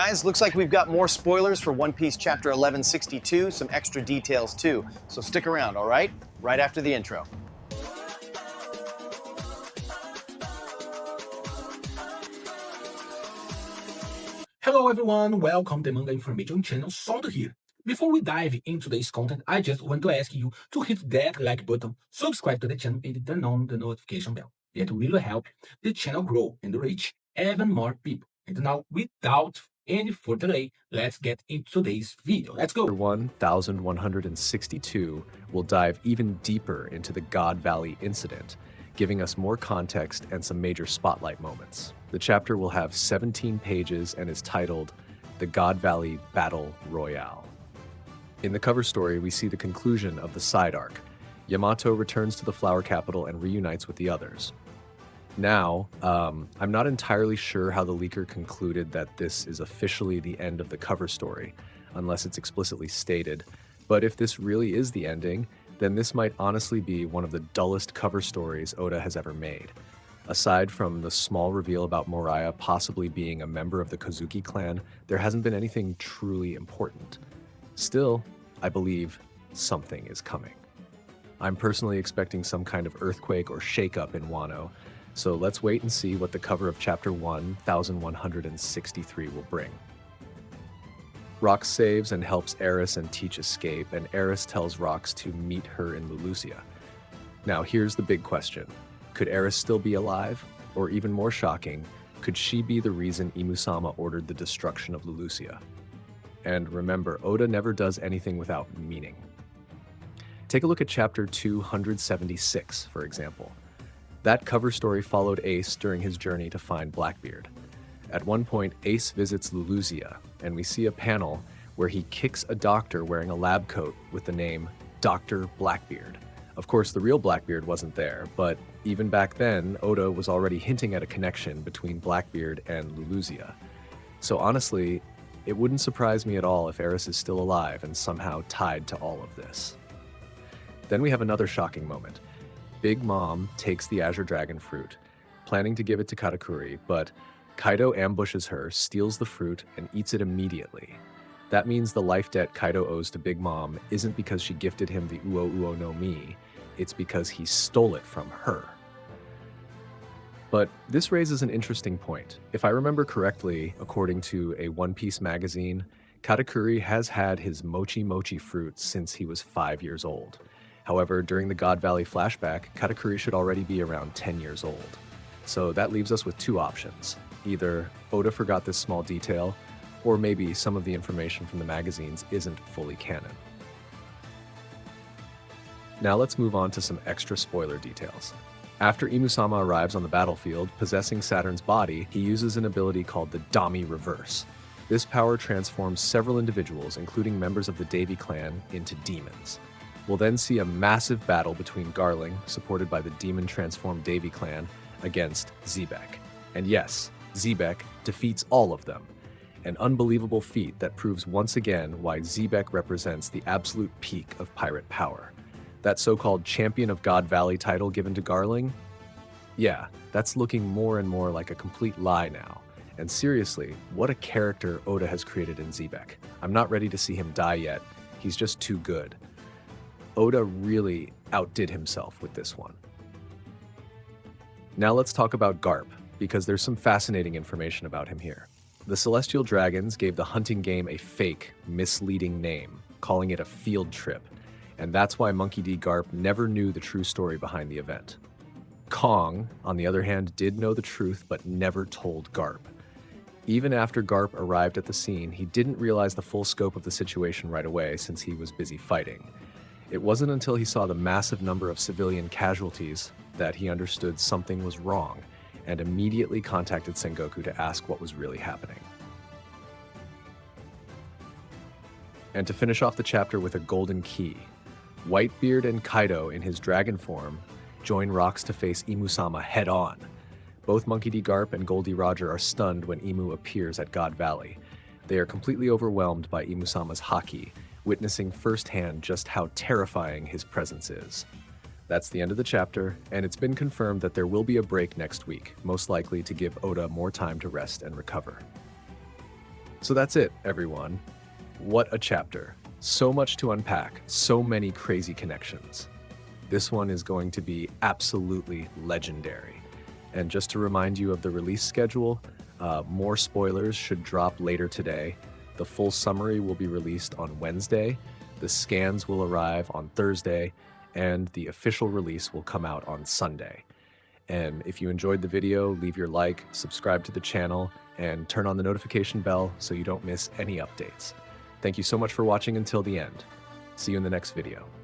Guys, looks like we've got more spoilers for One Piece Chapter 1162, some extra details too. So stick around, all right? Right after the intro. Hello everyone, welcome to Manga Information Channel, Sound here. Before we dive into today's content, I just want to ask you to hit that like button, subscribe to the channel and turn on the notification bell. That will help the channel grow and reach even more people. And now, without any further delay, let's get into today's video. Let's go! 1162 will dive even deeper into the God Valley incident, giving us more context and some major spotlight moments. The chapter will have 17 pages and is titled The God Valley Battle Royale. In the cover story, we see the conclusion of the side arc. Yamato returns to the Flower Capital and reunites with the others. Now, I'm not entirely sure how the leaker concluded that this is officially the end of the cover story, unless it's explicitly stated, but if this really is the ending, then this might honestly be one of the dullest cover stories Oda has ever made. Aside from the small reveal about Moriah possibly being a member of the Kozuki clan, there hasn't been anything truly important. Still, I believe something is coming. I'm personally expecting some kind of earthquake or shakeup in Wano, so let's wait and see what the cover of Chapter 1163 will bring. Rox saves and helps Eris and Teach escape, and Eris tells Rox to meet her in Lulusia. Now here's the big question. Could Eris still be alive? Or even more shocking, could she be the reason Imu-sama ordered the destruction of Lulusia? And remember, Oda never does anything without meaning. Take a look at Chapter 276, for example. That cover story followed Ace during his journey to find Blackbeard. At one point, Ace visits Lulusia, and we see a panel where he kicks a doctor wearing a lab coat with the name Dr. Blackbeard. Of course, the real Blackbeard wasn't there, but even back then, Oda was already hinting at a connection between Blackbeard and Lulusia. So honestly, it wouldn't surprise me at all if Eris is still alive and somehow tied to all of this. Then we have another shocking moment. Big Mom takes the Azure Dragon fruit, planning to give it to Katakuri, but Kaido ambushes her, steals the fruit, and eats it immediately. That means the life debt Kaido owes to Big Mom isn't because she gifted him the Uo Uo no Mi, it's because he stole it from her. But this raises an interesting point. If I remember correctly, according to a One Piece magazine, Katakuri has had his Mochi Mochi fruit since he was 5 years old. However, during the God Valley flashback, Katakuri should already be around 10 years old. So that leaves us with two options. Either Oda forgot this small detail, or maybe some of the information from the magazines isn't fully canon. Now let's move on to some extra spoiler details. After Imu-sama arrives on the battlefield, possessing Saturn's body, he uses an ability called the Dami Reverse. This power transforms several individuals, including members of the Davy clan, into demons. We'll then see a massive battle between Garling, supported by the demon-transformed Davy clan, against Xebec. And yes, Xebec defeats all of them. An unbelievable feat that proves once again why Xebec represents the absolute peak of pirate power. That so-called Champion of God Valley title given to Garling? Yeah, that's looking more and more like a complete lie now. And seriously, what a character Oda has created in Xebec. I'm not ready to see him die yet. He's just too good. Oda really outdid himself with this one. Now let's talk about Garp, because there's some fascinating information about him here. The Celestial Dragons gave the hunting game a fake, misleading name, calling it a field trip, and that's why Monkey D. Garp never knew the true story behind the event. Kong, on the other hand, did know the truth but never told Garp. Even after Garp arrived at the scene, he didn't realize the full scope of the situation right away since he was busy fighting. It wasn't until he saw the massive number of civilian casualties that he understood something was wrong, and immediately contacted Sengoku to ask what was really happening. And to finish off the chapter with a golden key, Whitebeard and Kaido in his dragon form join Rox to face Imu-sama head-on. Both Monkey D. Garp and Goldie Roger are stunned when Imu appears at God Valley. They are completely overwhelmed by Imu-sama's haki, witnessing firsthand just how terrifying his presence is. That's the end of the chapter, and it's been confirmed that there will be a break next week, most likely to give Oda more time to rest and recover. So that's it, everyone. What a chapter. So much to unpack, so many crazy connections. This one is going to be absolutely legendary. And just to remind you of the release schedule, more spoilers should drop later today. The full summary will be released on Wednesday, the scans will arrive on Thursday, and the official release will come out on Sunday. And if you enjoyed the video, leave your like, subscribe to the channel, and turn on the notification bell so you don't miss any updates. Thank you so much for watching until the end. See you in the next video.